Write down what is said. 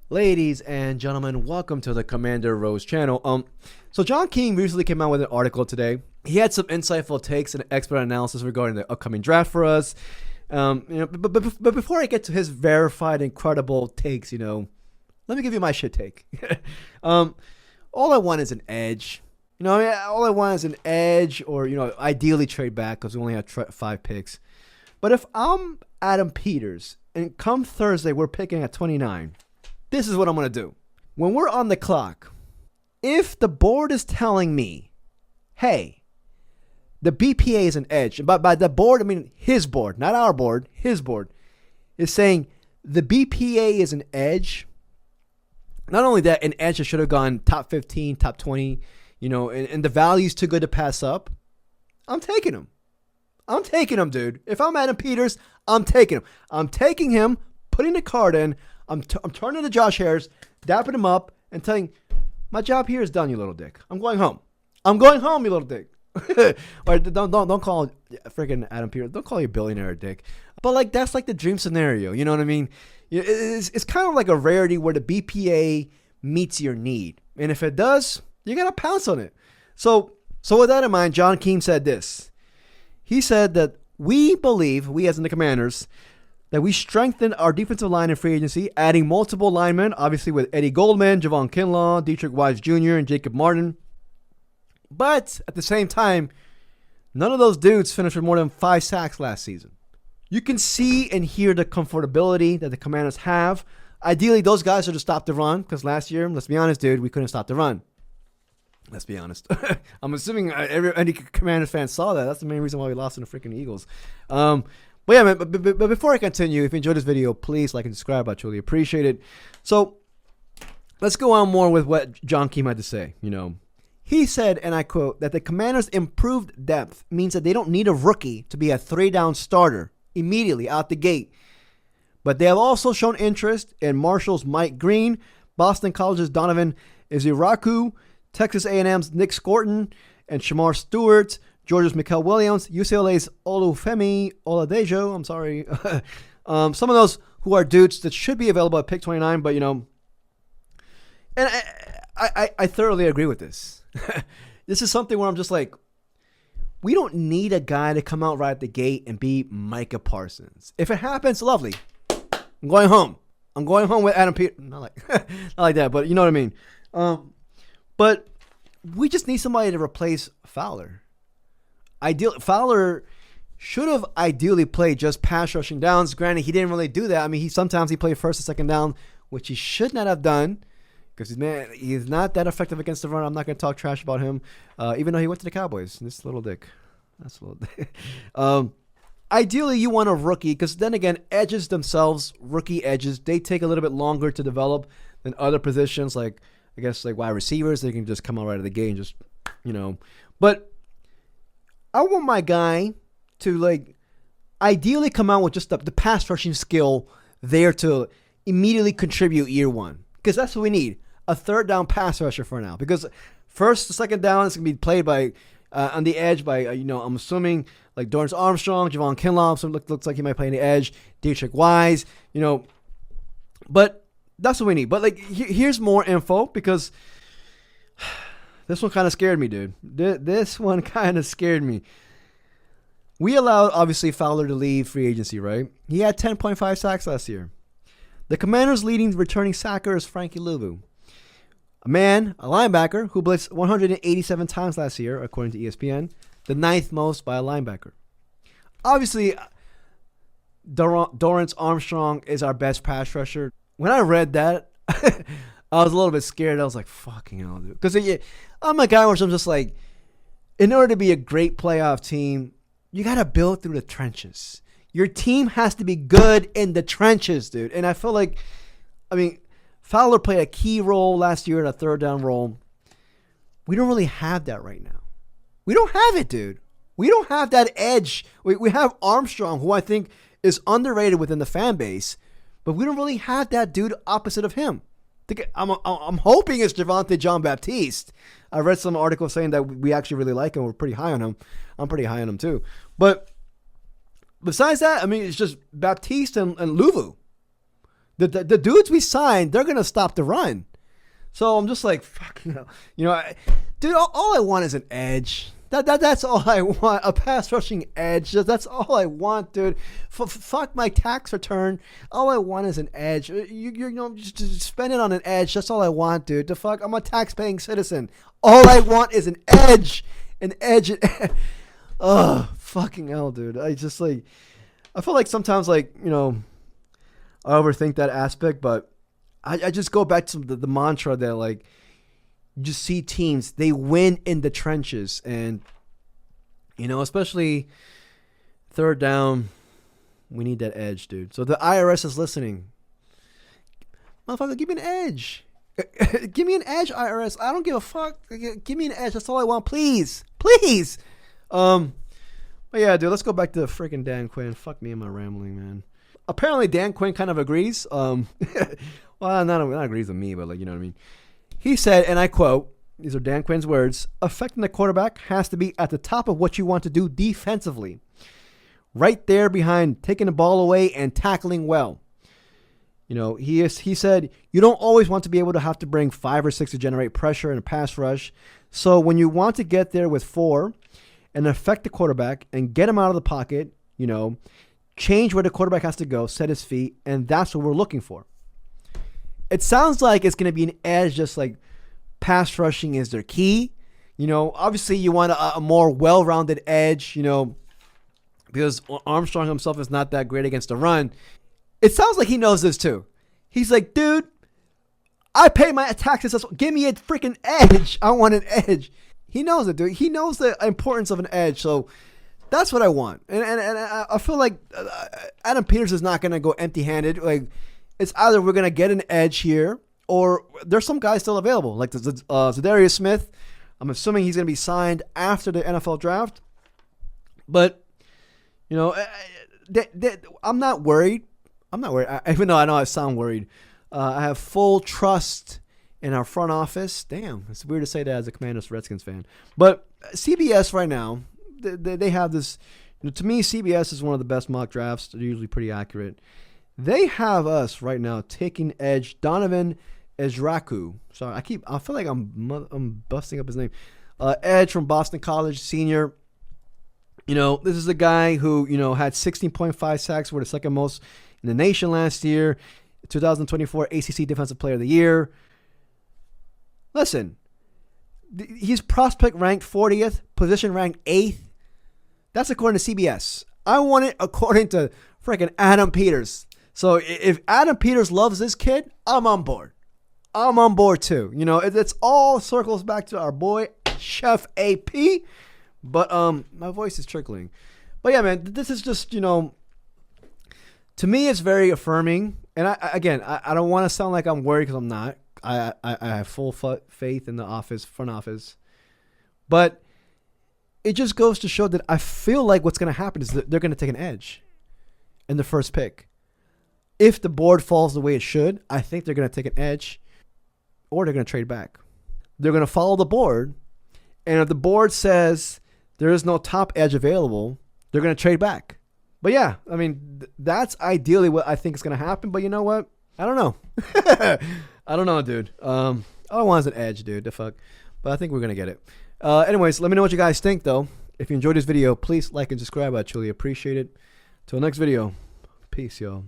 Ladies and gentlemen, welcome to the Commander Rose channel. So John King recently came out with an article today. He had some insightful takes and expert analysis regarding the upcoming draft for us. But before I get to his verified, incredible takes, let me give you my shit take. All I want is an edge. All I want is an edge, or ideally trade back because we only have 5 picks. But if I'm Adam Peters and come Thursday we're picking at 29. This is what I'm going to do. When we're on the clock, if the board is telling me, hey, the BPA is an edge, and by the board, I mean his board, not our board, his board, is saying the BPA is an edge, not only that, an edge that should have gone top 15, top 20, and the value's too good to pass up, I'm taking him. I'm taking him, dude. If I'm Adam Peters, I'm taking him. I'm taking him, putting the card in, I'm turning to Josh Harris, dapping him up, and telling, my job here is done, you little dick. I'm going home. I'm going home, you little dick. Or don't call freaking Adam Peters. Don't call you a billionaire dick. But that's like the dream scenario. You know what I mean? It's kind of like a rarity where the BPA meets your need, and if it does, you gotta pounce on it. So with that in mind, John King said this. He said that we as in the Commanders, that we strengthened our defensive line in free agency, adding multiple linemen, obviously with Eddie Goldman, Javon Kinlaw, Dietrich Wise Jr., and Jacob Martin. But at the same time, none of those dudes finished with more than 5 sacks last season. You can see and hear the comfortability that the Commanders have. Ideally, those guys are to stop the run, because last year, let's be honest, dude, we couldn't stop the run. Let's be honest. I'm assuming any Commanders fan saw that. That's the main reason why we lost to the freaking Eagles. But yeah, man, but before I continue, if you enjoyed this video, please like and subscribe. I truly appreciate it. So let's go on more with what John King had to say. He said, and I quote, that the Commanders' improved depth means that they don't need a rookie to be a 3-down starter immediately out the gate. But they have also shown interest in Marshall's Mike Green, Boston College's Donovan Iziraku, Texas A&M's Nick Scorton, and Shamar Stewart, Georgia's Mikael Williams, UCLA's Olufemi Oladejo. I'm sorry. Some of those who are dudes that should be available at pick 29, but and I thoroughly agree with this. This is something where I'm just like, we don't need a guy to come out right at the gate and be Micah Parsons. If it happens, lovely. I'm going home. I'm going home with Adam Peters. Not like that, but you know what I mean. But we just need somebody to replace Fowler. Fowler should have ideally played just pass rushing downs. Granted, he didn't really do that. I mean, sometimes he played first and second down, which he should not have done, because he's not that effective against the run. I'm not going to talk trash about him, even though he went to the Cowboys. This little dick. That's a little dick. Ideally, you want a rookie, because then again, edges themselves, rookie edges, they take a little bit longer to develop than other positions, like I guess like wide receivers. They can just come out right of the gate and just, But I want my guy to ideally come out with just the pass rushing skill there to immediately contribute year one, because that's what we need, a 3rd down pass rusher for now, because first, second down is going to be played by on the edge by I'm assuming like Dorrance Armstrong, Javon Kinlaw, so looks like he might play on the edge, Dietrich Wise, but that's what we need. But here's more info, because this one kind of scared me, dude. This one kind of scared me. We allowed, obviously, Fowler to leave free agency, right? He had 10.5 sacks last year. The Commanders' leading returning sacker is Frankie Luvu, a linebacker, who blitzed 187 times last year, according to ESPN, the 9th most by a linebacker. Obviously, Dorrance Armstrong is our best pass rusher. When I read that, I was a little bit scared. I was like, fucking hell, dude. Because I'm a guy where I'm just like, in order to be a great playoff team, you got to build through the trenches. Your team has to be good in the trenches, dude. And I feel like, Fowler played a key role last year in a 3rd down role. We don't really have that right now. We don't have it, dude. We don't have that edge. We have Armstrong, who I think is underrated within the fan base, but we don't really have that dude opposite of him. I'm hoping it's Javonte John Baptiste. I read some articles saying that we actually really like him. We're pretty high on him. I'm pretty high on him too. But besides that, it's just Baptiste and Luvu. The dudes we signed, they're gonna stop the run. So I'm just like, fuck, dude. All I want is an edge. That's all I want. A pass rushing edge. That's all I want, dude. Fuck my tax return. All I want is an edge. Just spend it on an edge. That's all I want, dude. The fuck, I'm a tax-paying citizen. All I want is an edge. An edge. Oh, fucking hell, dude. I feel like sometimes, like, I overthink that aspect, but I just go back to the mantra that, like, you just see teams, they win in the trenches. And, especially third down, we need that edge, dude. So the IRS is listening. Motherfucker, give me an edge. Give me an edge, IRS. I don't give a fuck. Give me an edge. That's all I want. Please. Please. But yeah, dude, let's go back to freaking Dan Quinn. Fuck me and my rambling, man. Apparently, Dan Quinn kind of agrees. Well, not agrees with me, but, like, you know what I mean. He said, and I quote, these are Dan Quinn's words, affecting the quarterback has to be at the top of what you want to do defensively. Right there behind taking the ball away and tackling well. He said, you don't always want to be able to have to bring 5 or 6 to generate pressure in a pass rush. So when you want to get there with 4 and affect the quarterback and get him out of the pocket, change where the quarterback has to go, set his feet, and that's what we're looking for. It sounds like it's going to be an edge, just like pass rushing is their key. Obviously you want a more well-rounded edge, because Armstrong himself is not that great against the run. It sounds like he knows this too. He's like, dude, I pay my taxes. Give me a freaking edge. I want an edge. He knows it, dude. He knows the importance of an edge. So that's what I want. And I feel like Adam Peters is not going to go empty-handed. Like, it's either we're going to get an edge here or there's some guys still available. Like Zadarius Smith. I'm assuming he's going to be signed after the NFL draft. But, I'm not worried. Even though I know I sound worried. I have full trust in our front office. Damn, it's weird to say that as a Commanders Redskins fan. But CBS right now, they have this. To me, CBS is one of the best mock drafts. They're usually pretty accurate. They have us right now taking edge Donovan Ezraku. Sorry, I feel like I'm busting up his name. Edge from Boston College, senior. This is a guy who had 16.5 sacks, were the second most in the nation last year. 2024 ACC Defensive Player of the Year. Listen, he's prospect ranked 40th, position ranked 8th. That's according to CBS. I want it according to freaking Adam Peters. So if Adam Peters loves this kid, I'm on board. I'm on board too. It's all circles back to our boy Chef AP. But my voice is trickling. But yeah, man, this is just to me it's very affirming. And I don't want to sound like I'm worried because I'm not. I have full faith in the front office. But it just goes to show that I feel like what's going to happen is that they're going to take an edge in the first pick. If the board falls the way it should, I think they're going to take an edge or they're going to trade back. They're going to follow the board. And if the board says there is no top edge available, they're going to trade back. But yeah, I mean, that's ideally what I think is going to happen. But you know what? I don't know. I don't know, dude. All I want is an edge, dude. The fuck. But I think we're going to get it. Anyways, let me know what you guys think, though. If you enjoyed this video, please like and subscribe. I truly appreciate it. Till next video. Peace, y'all.